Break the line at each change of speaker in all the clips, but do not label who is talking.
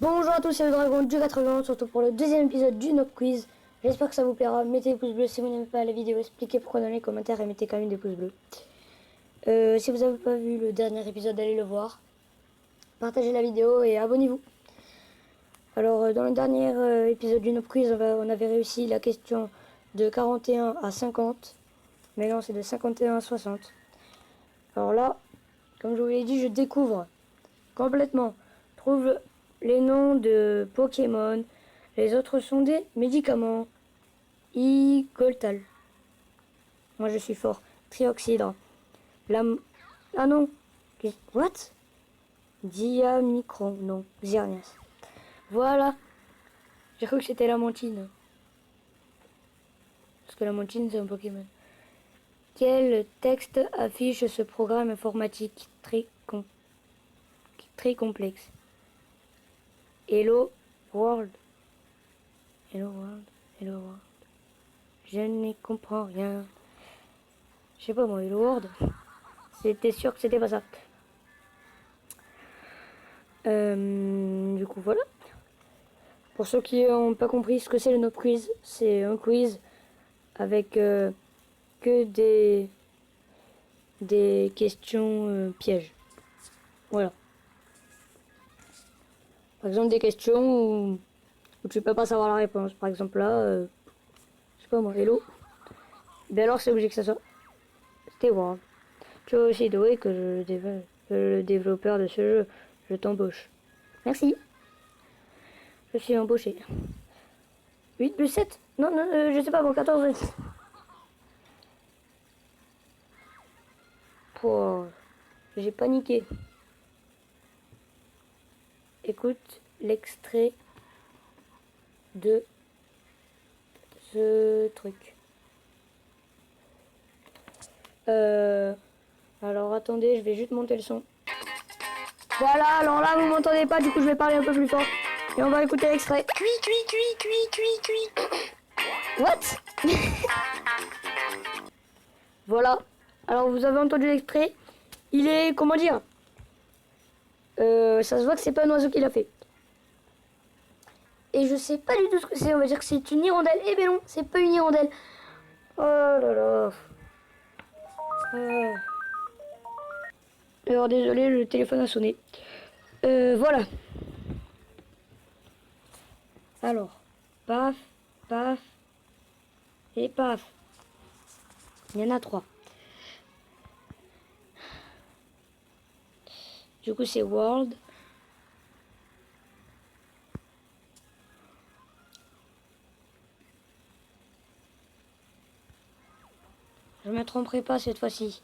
Bonjour à tous, c'est le Dragon du 80, surtout pour le deuxième épisode du Nob Quiz. J'espère que ça vous plaira. Mettez des pouces bleus si vous n'aimez pas la vidéo, expliquez pourquoi dans les commentaires et mettez quand même des pouces bleus. Si vous n'avez pas vu le dernier épisode, allez le voir. Partagez la vidéo et abonnez-vous. Alors, dans le dernier épisode du Nob Quiz, on avait réussi la question de 41 à 50. Mais non, c'est de 51 à 60. Alors là, comme je vous l'ai dit, je découvre complètement. Trouve les noms de Pokémon. Les autres sont des médicaments. Igoltal. Moi je suis fort. Trioxydre. Ah non. What? Diamicron. Non. Xerneas. Voilà. J'ai cru que c'était la mantine. Parce que la mantine c'est un Pokémon. Quel texte affiche ce programme informatique très complexe? Hello World. Hello World. Hello World. Je n'y comprends rien. Je sais pas moi, Hello World. C'était sûr que c'était pas ça. Du coup voilà. Pour ceux qui n'ont pas compris ce que c'est le Nob Quiz, c'est un quiz avec que des questions pièges. Voilà. Par exemple des questions où tu peux pas savoir la réponse. Par exemple là, je sais pas moi, hello. Ben alors c'est obligé que ça soit. C'était World. Tu vois aussi doué que le développeur de ce jeu, je t'embauche. Merci. Je suis embauché. 8 plus 7? Non, non, je sais pas, bon, 14. Oh, j'ai paniqué. Écoute l'extrait de ce truc. Alors attendez, je vais juste monter le son. Voilà, alors là vous m'entendez pas, du coup je vais parler un peu plus fort. Et on va écouter l'extrait.
Cuit, cuit, cuit, cuit, cuit, cuit.
What? Voilà. Alors vous avez entendu l'extrait. Il est, comment dire, ça se voit que c'est pas un oiseau qui l'a fait. Et je sais pas du tout ce que c'est. On va dire que c'est une hirondelle. Eh ben non, c'est pas une hirondelle. Oh là là. Alors désolé, le téléphone a sonné. Voilà. Alors, paf, paf et paf. Il y en a 3. Du coup, c'est World. Je me tromperai pas cette fois-ci.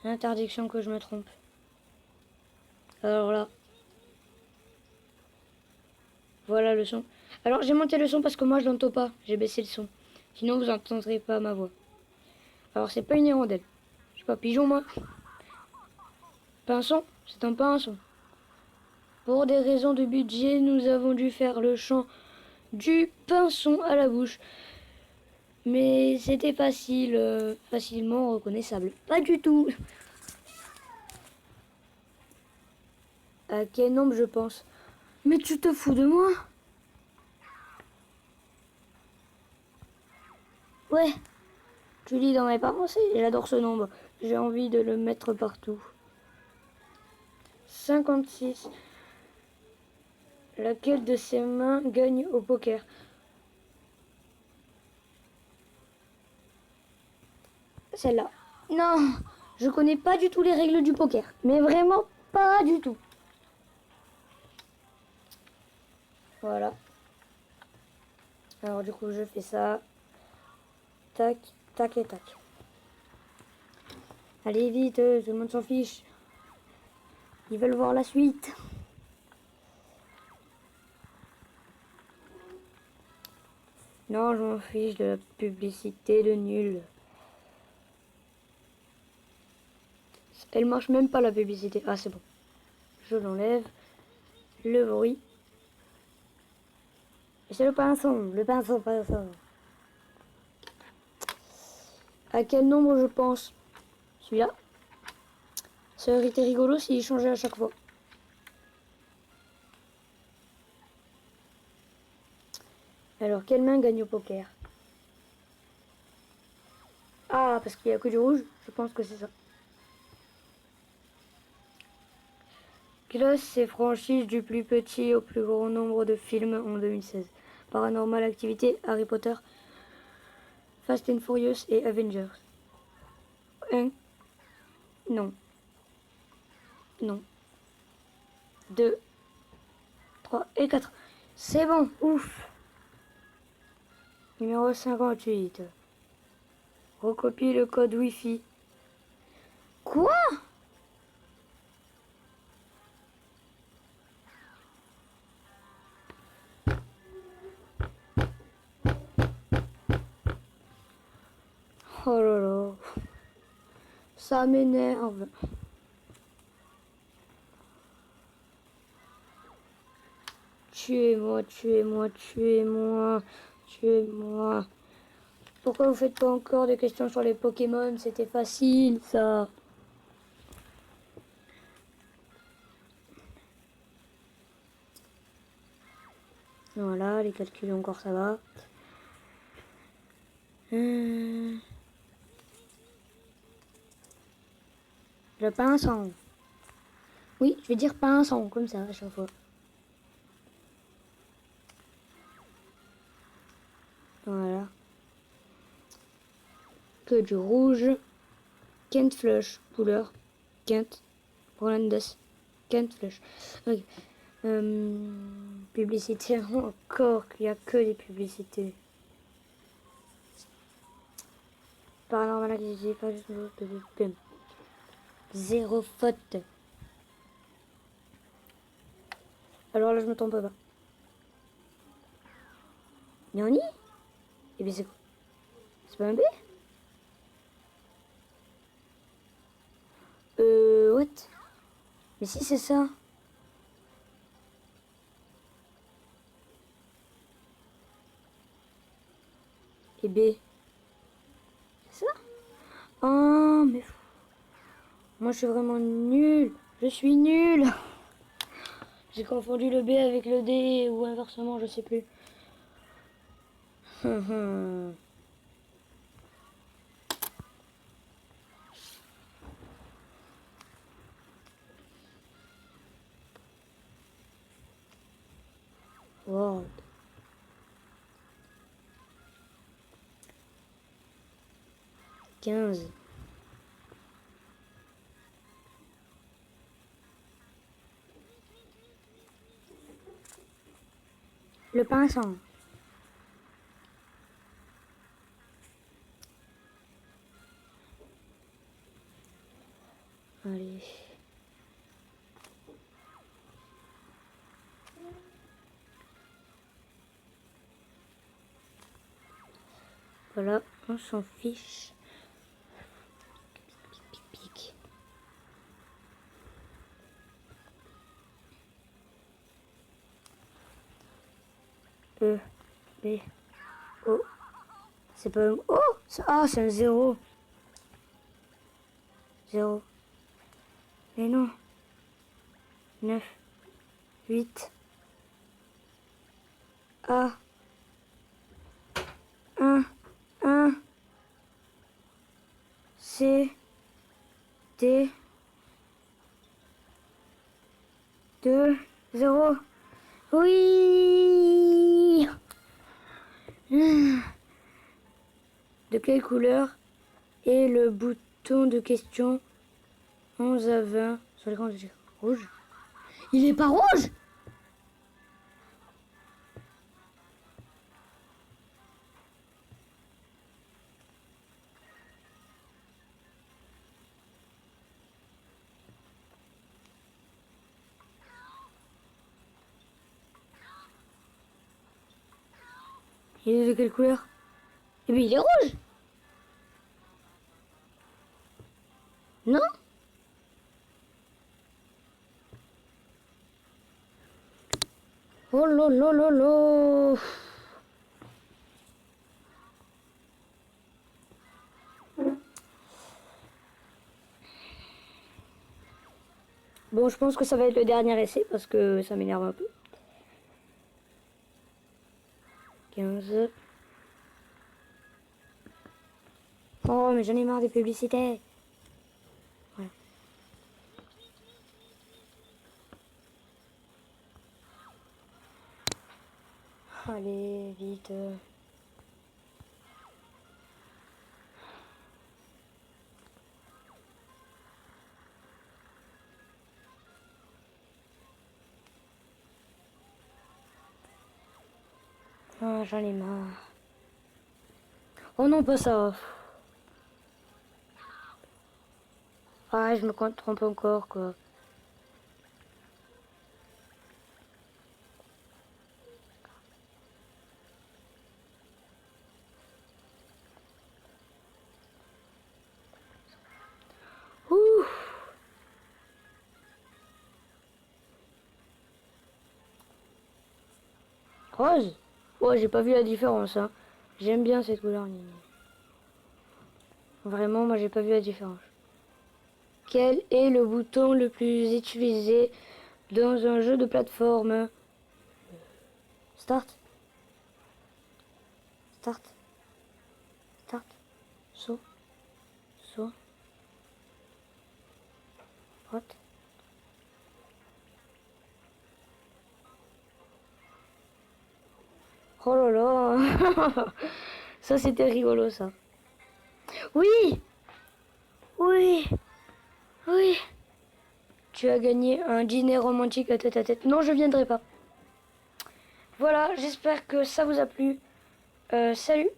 Interdiction que je me trompe. Alors là. Voilà le son. Alors j'ai monté le son parce que moi je l'entends pas. J'ai baissé le son. Sinon vous n'entendrez pas ma voix. Alors c'est pas une hirondelle. Je sais pas, pigeon moi. Pinson, c'est un pinson. Pour des raisons de budget, nous avons dû faire le chant du pinson à la bouche. Mais c'était facile, facilement reconnaissable. Pas du tout. À quel nombre je pense? Mais tu te fous de moi? Ouais, tu lis dans mes pensées. J'adore ce nombre. J'ai envie de le mettre partout. 56. Laquelle de ses mains gagne au poker? Celle-là. Non, je connais pas du tout les règles du poker. Mais vraiment pas du tout. Voilà. Alors du coup je fais ça. Tac, tac et tac. Allez vite, tout le monde s'en fiche. Ils veulent voir la suite. Non, je m'en fiche de la publicité de nul. Elle marche même pas la publicité. Ah c'est bon. Je l'enlève. Le bruit. C'est le pinson, pinson. À quel nombre je pense? Celui-là. Ça aurait été rigolo s'il changeait à chaque fois. Alors, quelle main gagne au poker? Ah, parce qu'il n'y a que du rouge? Je pense que c'est ça. Classe et franchise du plus petit au plus grand nombre de films en 2016. Paranormal Activity, Harry Potter, Fast and Furious et Avengers. 1. Non. Non. 2, 3 et 4. C'est bon, ouf. Numéro 58. Recopie le code Wi-Fi. Quoi? Oh là là. Ça m'énerve. Tuez-moi, tuez-moi, tuez-moi, tuez-moi. Pourquoi vous faites pas encore des questions sur les Pokémon? C'était facile, ça. Voilà, les calculs encore, ça va. Le pinceau. Oui, je vais dire pinceau, comme ça, à chaque fois. Voilà. Que du rouge. Kent Flush, couleur. Kent. Rolandas. Kent Flush. Ok. Publicité encore, qu'il n'y a que des publicités. Paranormal Activity, pas juste de zéro faute. Alors là, je me trompe pas. Nani? Et bien c'est quoi? C'est pas un B? What? Mais si c'est ça. Et B. C'est ça? Oh, mais... Moi, je suis vraiment nul. Je suis nul. J'ai confondu le B avec le D ou inversement, je sais plus. Wow. Quinze. Le pinceau. Allez. Voilà, on s'en fiche. Pic. E, B, O. C'est pas un O. Ah, c'est un zéro. Zéro. Mais non. 9, 8. A. 1, 1. C. D. 2, 0. Oui. De quelle couleur est le bouton de question 11 à 20 sur l'écran de rouge? Il est pas rouge? Il est de quelle couleur? Eh bien, il est rouge. Non? Oh là là là là. Bon, je pense que ça va être le dernier essai parce que ça m'énerve un peu. 15. Oh, mais j'en ai marre des publicités. Ouais. Allez, vite. Ah, j'en ai marre. Oh non, pas ça. Ah, je me trompe encore, quoi. Ouh. Rose. Oh, j'ai pas vu la différence, hein. J'aime bien cette couleur. Vraiment, moi, j'ai pas vu la différence. Quel est le bouton le plus utilisé dans un jeu de plateforme? Start. Start. Start. Saut. Saut. What? Oh là là. Ça, c'était rigolo, ça. Oui. Oui. Oui. Tu as gagné un dîner romantique à tête à tête. Non, je viendrai pas. Voilà, j'espère que ça vous a plu. Salut.